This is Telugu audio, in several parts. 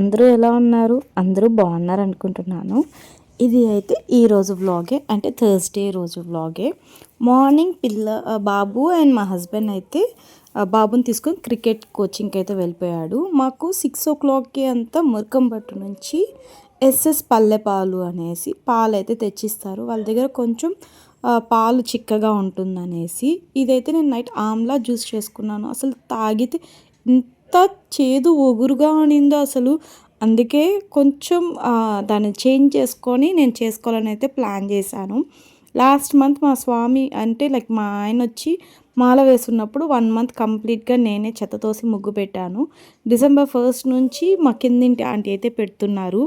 అందరూ ఎలా ఉన్నారు? అందరూ బాగున్నారు అనుకుంటున్నాను. ఇది అయితే ఈరోజు వ్లాగే, అంటే థర్స్డే రోజు వ్లాగే. మార్నింగ్ బాబు అండ్ మా హస్బెండ్ అయితే బాబుని తీసుకొని క్రికెట్ కోచింగ్కి అయితే వెళ్ళిపోయాడు. మాకు 6 o'clockకి అంతా మురకంబట్టు నుంచి ఎస్ఎస్ పల్లె పాలు అనేసి పాలు అయితే తెచ్చిస్తారు. వాళ్ళ దగ్గర కొంచెం పాలు చిక్కగా ఉంటుందనేసి ఇదైతే నేను నైట్ ఆమ్లా జ్యూస్ చేసుకున్నాను. అసలు తాగితే ఎంత చేదు ఒగురుగా ఉండిందో అసలు. అందుకే కొంచెం దాన్ని చేంజ్ చేసుకొని నేను చేసుకోవాలని అయితే ప్లాన్ చేశాను. లాస్ట్ మంత్ మా స్వామి అంటే లైక్ మా ఆయన వచ్చి మాల వేసున్నప్పుడు 1 మంత్ కంప్లీట్గా నేనే చెత్తతోసి ముగ్గు పెట్టాను. December 1st నుంచి మా కిందింటి ఆంటీ అయితే పెడుతున్నారు.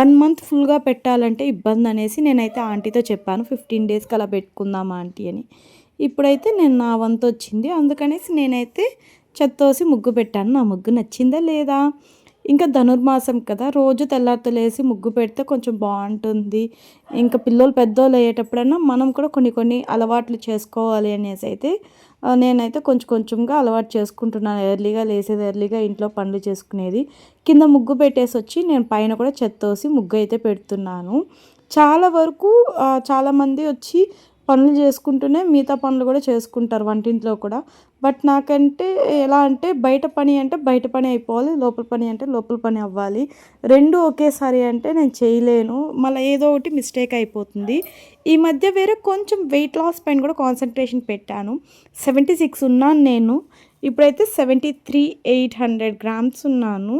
1 మంత్ ఫుల్గా పెట్టాలంటే ఇబ్బంది అనేసి నేనైతే ఆంటీతో చెప్పాను, 15 డేస్కి అలా పెట్టుకుందామా ఆంటీ అని. ఇప్పుడైతే నేను నా వంతు వచ్చింది, అందుకనేసి నేనైతే చెత్తోసి ముగ్గు పెట్టాను. నా ముగ్గు నచ్చిందా లేదా? ఇంకా ధనుర్మాసం కదా, రోజు తెల్లారితో లేసి ముగ్గు పెడితే కొంచెం బాగుంటుంది. ఇంకా పిల్లలు పెద్దోళ్ళు అయ్యేటప్పుడన్నా మనం కూడా కొన్ని అలవాట్లు చేసుకోవాలి అనేసి అయితే నేనైతే కొంచెంగా అలవాటు చేసుకుంటున్నాను. ఎర్లీగా లేసేది, ఎర్లీగా ఇంట్లో పనులు చేసుకునేది. కింద ముగ్గు పెట్టేసి వచ్చి నేను పైన కూడా చెత్తోసి ముగ్గు అయితే పెడుతున్నాను. చాలా వరకు చాలామంది వచ్చి పనులు చేసుకుంటూనే మిగతా పనులు కూడా చేసుకుంటారు వంటింట్లో కూడా. బట్ నాకంటే ఎలా అంటే బయట పని అంటే బయట పని అయిపోవాలి, లోపల పని అంటే లోపల పని అవ్వాలి. రెండు ఒకేసారి అంటే నేను చేయలేను, మళ్ళీ ఏదో ఒకటి మిస్టేక్ అయిపోతుంది. ఈ మధ్య వేరే కొంచెం వెయిట్ లాస్ పైన కూడా కాన్సన్ట్రేషన్ పెట్టాను. 76 ఉన్నాను నేను, ఇప్పుడైతే 73,800 grams ఉన్నాను.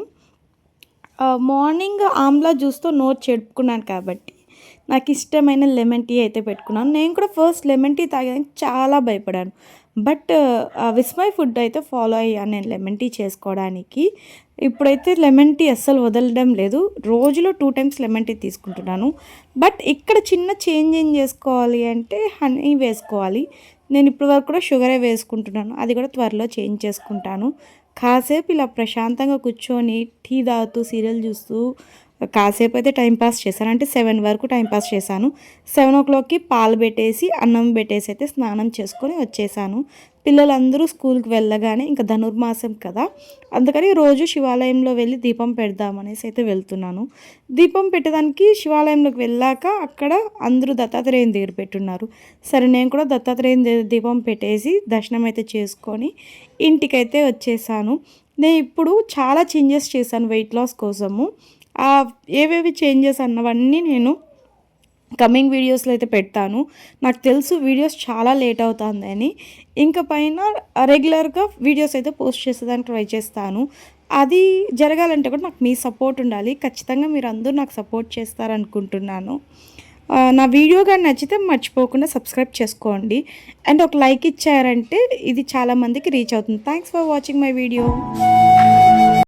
మార్నింగ్ ఆమ్లా జ్యూస్తో నోరు చెడుపుకున్నాను కాబట్టి నాకు ఇష్టమైన లెమన్ టీ అయితే పెట్టుకున్నాను. నేను కూడా ఫస్ట్ లెమన్ టీ తాగడానికి చాలా భయపడాను. బట్ విస్మయ్ ఫుడ్ అయితే ఫాలో అయ్యాను నేను లెమన్ టీ చేసుకోవడానికి. ఇప్పుడైతే లెమన్ టీ అస్సలు వదలడం లేదు, రోజులో 2 times లెమన్ టీ తీసుకుంటున్నాను. బట్ ఇక్కడ చిన్న చేంజ్ ఏం చేసుకోవాలి అంటే హనీ వేసుకోవాలి. నేను ఇప్పటి వరకు కూడా షుగరే వేసుకుంటున్నాను, అది కూడా త్వరలో చేంజ్ చేసుకుంటాను. కాసేపు ఇలా ప్రశాంతంగా కూర్చొని టీ తాగుతూ సీరియల్ చూస్తూ కాసేపు అయితే టైంపాస్ చేశాను. అంటే 7 వరకు టైంపాస్ చేశాను. 7 o'clockకి పాలు పెట్టేసి అన్నం పెట్టేసి అయితే స్నానం చేసుకొని వచ్చేసాను. పిల్లలందరూ స్కూల్కి వెళ్ళగానే ఇంకా ధనుర్మాసం కదా, అందుకని రోజు శివాలయంలో వెళ్ళి దీపం పెడదామనేసి అయితే వెళ్తున్నాను. దీపం పెట్టడానికి శివాలయంలోకి వెళ్ళాక అక్కడ అందరూ దత్తాత్రేయుని దగ్గర పెట్టున్నారు. సరే నేను కూడా దత్తాత్రేయుని దగ్గర దీపం పెట్టేసి దర్శనం అయితే చేసుకొని ఇంటికైతే వచ్చేసాను. నేను ఇప్పుడు చాలా చేంజెస్ చేశాను వెయిట్ లాస్ కోసము. ఏవేవి చేంజెస్ అన్నవన్నీ నేను కమింగ్ వీడియోస్లో అయితే పెడతాను. నాకు తెలుసు వీడియోస్ చాలా లేట్ అవుతుందని, ఇంకా పైన రెగ్యులర్గా వీడియోస్ అయితే పోస్ట్ చేసేదానికి ట్రై చేస్తాను. అది జరగాలంటే కూడా నాకు మీ సపోర్ట్ ఉండాలి. ఖచ్చితంగా మీరు అందరూ నాకు సపోర్ట్ చేస్తారనుకుంటున్నాను. నా వీడియో కానీ నచ్చితే మర్చిపోకుండా సబ్స్క్రైబ్ చేసుకోండి అండ్ ఒక లైక్ ఇచ్చారంటే ఇది చాలామందికి రీచ్ అవుతుంది. Thanks for watching my video.